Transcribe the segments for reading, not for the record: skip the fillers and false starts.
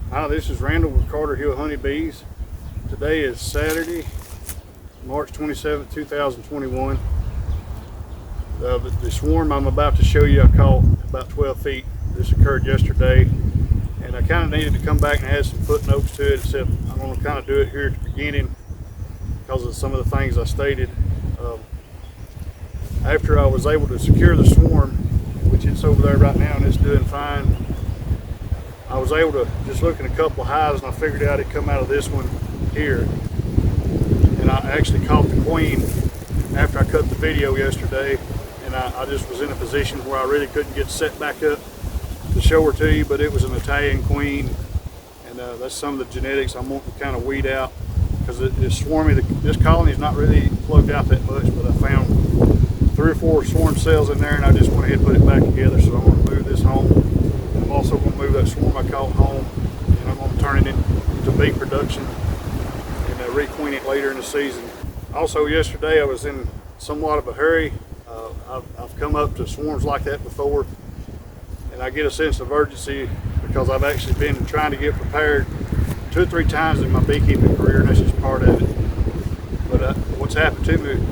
Hi, this is Randall with Carter Hill Honeybees. Today is Saturday, March 27th, 2021. The swarm I'm about to show you I caught about 12 feet. This occurred yesterday, and I kind of needed to come back and add some footnotes to it, except I'm going to kind of do it here at the beginning because of some of the things I stated. After I was able to secure the swarm, which it's over there right now and it's doing fine, I was able to just look at a couple of hives and I figured out it come out of this one here. And I actually caught the queen after I cut the video yesterday, and I just was in a position where I really couldn't get set back up to show her to you, but it was an Italian queen, and that's some of the genetics I'm wanting to kind of weed out because it's swarmy. This colony is not really plugged out that much, but I found 3 or 4 swarm cells in there, and I just went ahead and put it back together. So I'm going to move this home. I'm also going to move that swarm I caught home, and I'm going to turn it into bee production and requeen it later in the season. Also, yesterday I was in somewhat of a hurry. I've come up to swarms like that before, and I get a sense of urgency because I've actually been trying to get prepared 2 or 3 times in my beekeeping career, and that's just part of it. But what's happened to me,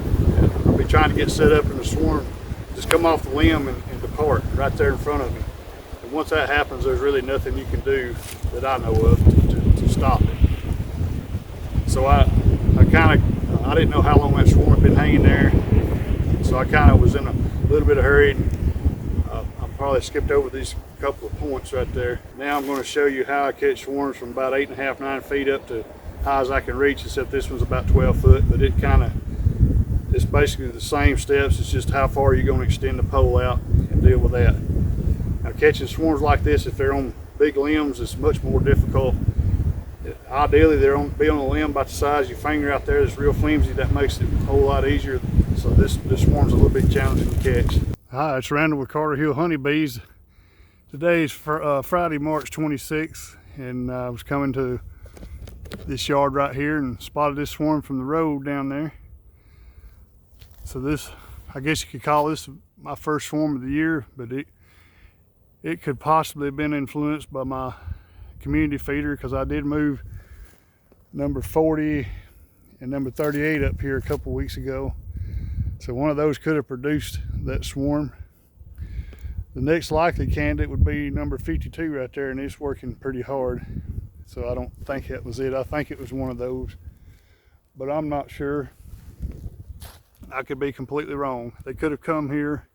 I'll be trying to get set up in the swarm, just come off the limb and depart right there in front of me. And once that happens, there's really nothing you can do that I know of to stop it. So I didn't know how long that swarm had been hanging there, so I kind of was in a little bit of hurry. I probably skipped over these couple of points right there. Now I'm going to show you how I catch swarms from about 8.5, 9 feet up to high as I can reach, except this one's about 12 foot, but it's basically the same steps. It's just how far you're going to extend the pole out and deal with that. Now, catching swarms like this, if they're on big limbs, it's much more difficult. Ideally, they're be on a limb about the size of your finger out there that's real flimsy. That makes it a whole lot easier. So this swarm's a little bit challenging to catch. Hi, it's Randall with Carter Hill Honeybees. Today is Friday, March 26th, and I was coming to this yard right here and spotted this swarm from the road down there. So this, I guess you could call this my first swarm of the year, but it could possibly have been influenced by my community feeder, because I did move number 40 and number 38 up here a couple weeks ago. So one of those could have produced that swarm. The next likely candidate would be number 52 right there, and it's working pretty hard. So I don't think that was it. I think it was one of those, but I'm not sure. I could be completely wrong. They could have come here.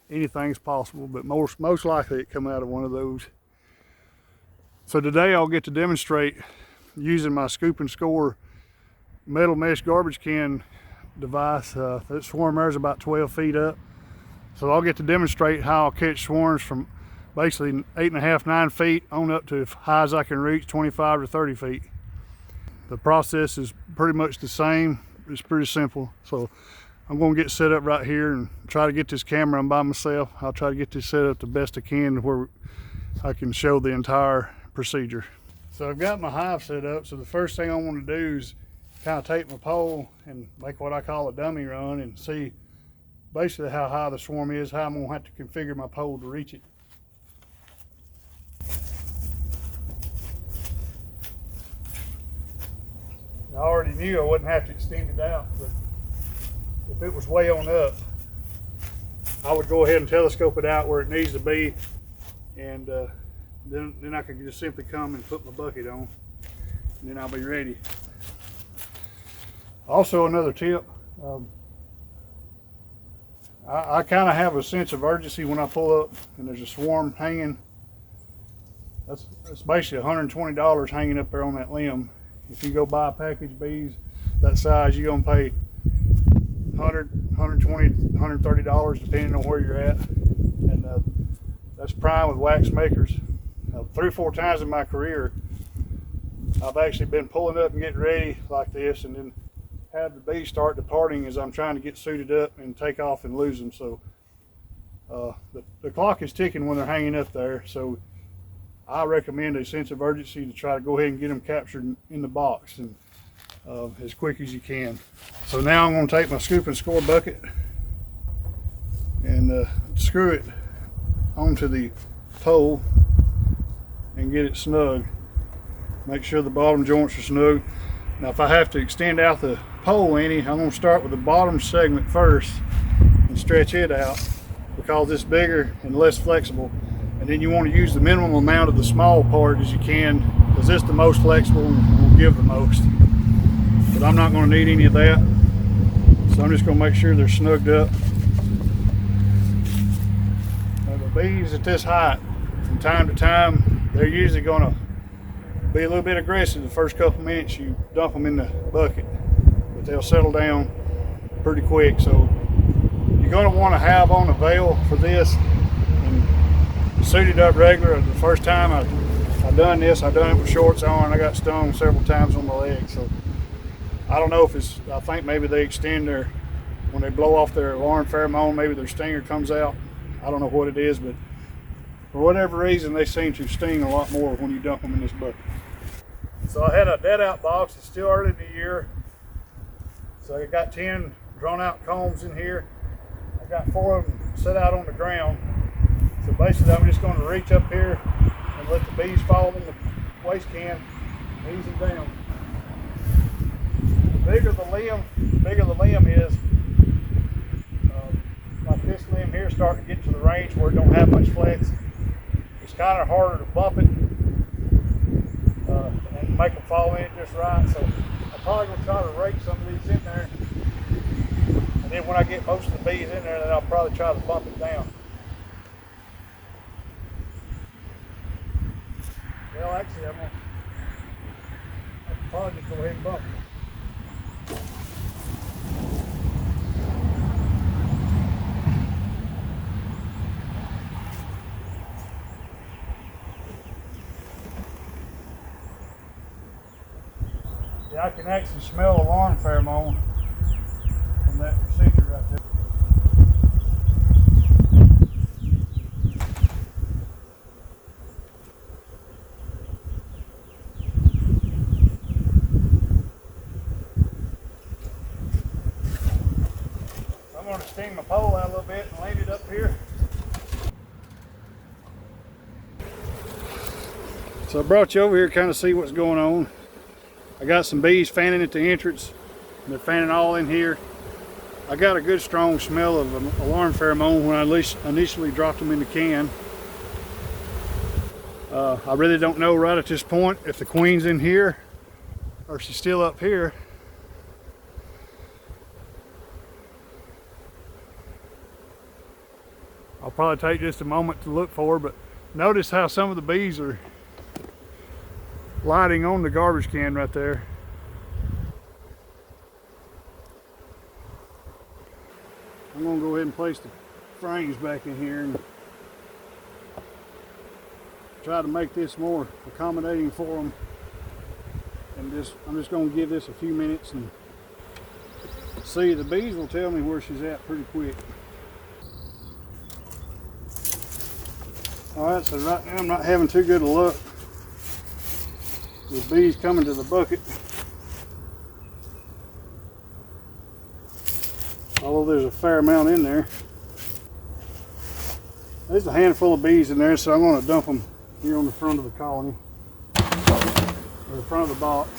Anything's possible, but most likely it come out of one of those. So today I'll get to demonstrate using my scoop and score metal mesh garbage can device. That swarm there is about 12 feet up. So I'll get to demonstrate how I'll catch swarms from basically 8.5, 9 feet on up to as high as I can reach, 25 to 30 feet. The process is pretty much the same. It's pretty simple. So I'm going to get set up right here and try to get this camera on by myself. I'll try to get this set up the best I can where I can show the entire procedure. So I've got my hive set up. So the first thing I want to do is kind of take my pole and make what I call a dummy run and see basically how high the swarm is, how I'm going to have to configure my pole to reach it. I already knew I wouldn't have to extend it out, but if it was way on up, I would go ahead and telescope it out where it needs to be, and then I could just simply come and put my bucket on, and then I'll be ready. Also, another tip, I kind of have a sense of urgency when I pull up and there's a swarm hanging. That's basically $120 hanging up there on that limb. If you go buy packaged bees that size, you're gonna pay $100, $120, $130 depending on where you're at, and that's prime with wax makers. 3 or 4 times in my career, I've actually been pulling up and getting ready like this, and then have the bees start departing as I'm trying to get suited up and take off and lose them. So the clock is ticking when they're hanging up there. So I recommend a sense of urgency to try to go ahead and get them captured in the box, and as quick as you can. So now I'm going to take my scoop and score bucket and screw it onto the pole and get it snug. Make sure the bottom joints are snug. Now if I have to extend out the pole any, I'm going to start with the bottom segment first and stretch it out because it's bigger and less flexible. And then you want to use the minimum amount of the small part as you can because it's the most flexible and will give the most. But I'm not going to need any of that. So I'm just going to make sure they're snugged up. Now the bees at this height, from time to time, they're usually going to be a little bit aggressive the first couple minutes you dump them in the bucket. But they'll settle down pretty quick. So you're going to want to have on a veil for this and suited up regular. The first time I done this, I done it with shorts on. I got stung several times on my leg. So I don't know if it's, I think maybe they extend their, when they blow off their alarm pheromone, maybe their stinger comes out. I don't know what it is, but for whatever reason, they seem to sting a lot more when you dump them in this bucket. So I had a dead out box. It's still early in the year. So I got 10 drawn out combs in here. I got 4 of them set out on the ground. So basically I'm just going to reach up here and let the bees fall in the waste can, ease them down. The bigger the limb is, like this limb here, starting to get to the range where it don't have much flex. It's kind of harder to bump it and make them fall in just right. So I'm probably going to try to rake some of these in there. And then when I get most of the bees in there, then I'll probably try to bump it down. Well, actually, I'll probably just go ahead and bump it. Yeah, I can actually smell alarm pheromone from that procedure right there. I'm going to sting my pole out a little bit and land it up here. So I brought you over here to kind of see what's going on. I got some bees fanning at the entrance. They're fanning all in here. I got a good strong smell of an alarm pheromone when I initially dropped them in the can. I really don't know right at this point if the queen's in here or if she's still up here. I'll probably take just a moment to look for her, but notice how some of the bees are lighting on the garbage can right there. I'm going to go ahead and place the frames back in here and try to make this more accommodating for them. And I'm just going to give this a few minutes and see. The bees will tell me where she's at pretty quick. Alright, so right now I'm not having too good a luck with bees coming to the bucket. Although there's a fair amount in there. There's a handful of bees in there, so I'm going to dump them here on the front of the colony, or the front of the box.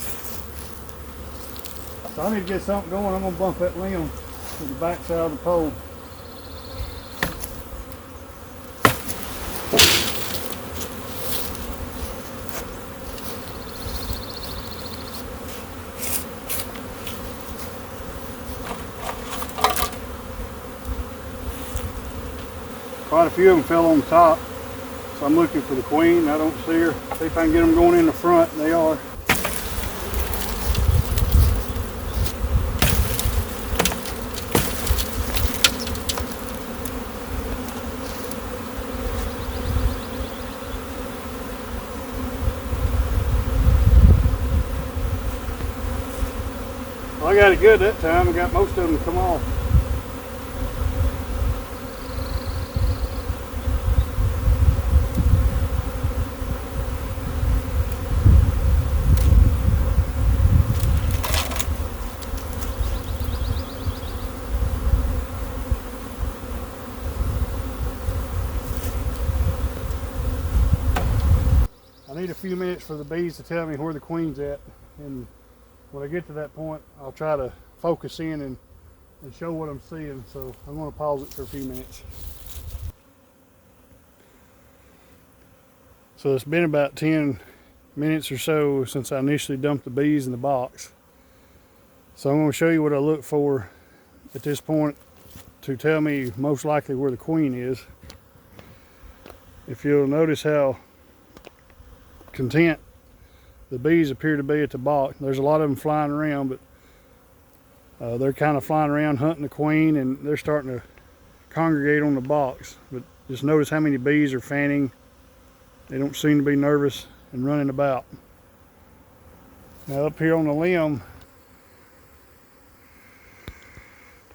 So I need to get something going. I'm going to bump that limb to the back side of the pole. Quite a few of them fell on the top, so I'm looking for the queen. I don't see her. See if I can get them going in the front. They are. Well, I got it good that time. I got most of them to come off. I need a few minutes for the bees to tell me where the queen's at, and when I get to that point, I'll try to focus in and show what I'm seeing. So I'm going to pause it for a few minutes. So it's been about 10 minutes or so since I initially dumped the bees in the box. So I'm going to show you what I look for at this point to tell me most likely where the queen is. If you'll notice how content the bees appear to be at the box. There's a lot of them flying around, but they're kind of flying around hunting the queen, and they're starting to congregate on the box. But just notice how many bees are fanning. They don't seem to be nervous and running about. Now up here on the limb,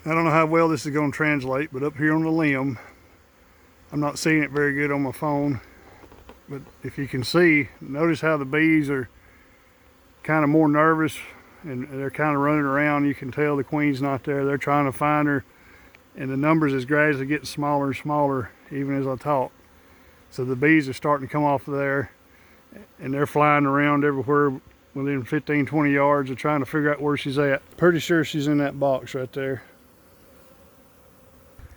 I don't know how well this is going to translate, but up here on the limb, I'm not seeing it very good on my phone, but if you can see, notice how the bees are kind of more nervous and they're kind of running around. You can tell the queen's not there. They're trying to find her, and the numbers is gradually getting smaller and smaller even as I talk. So the bees are starting to come off of there, and they're flying around everywhere within 15-20 yards of trying to figure out where she's at. Pretty sure she's in that box right there.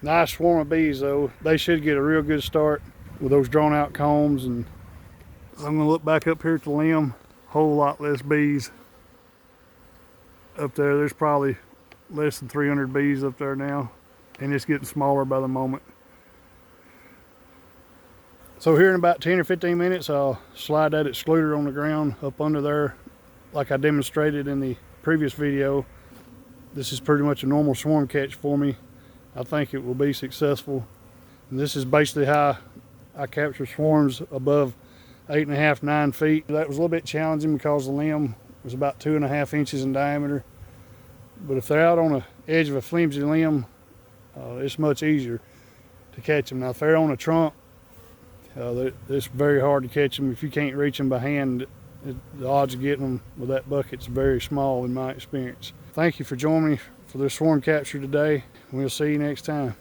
Nice swarm of bees though. They should get a real good start with those drawn out combs. And I'm gonna look back up here at the limb. Whole lot less bees up there. There's probably less than 300 bees up there now, and it's getting smaller by the moment. So here in about 10 or 15 minutes, I'll slide that excluder on the ground up under there like I demonstrated in the previous video. This is pretty much a normal swarm catch for me. I think it will be successful. And this is basically how I capture swarms above 8.5 to 9 feet. That was a little bit challenging because the limb was about 2.5 inches in diameter. But if they're out on the edge of a flimsy limb, it's much easier to catch them. Now if they're on a trunk, it's very hard to catch them. If you can't reach them by hand, the odds of getting them with that bucket's very small in my experience. Thank you for joining me for this swarm capture today. We'll see you next time.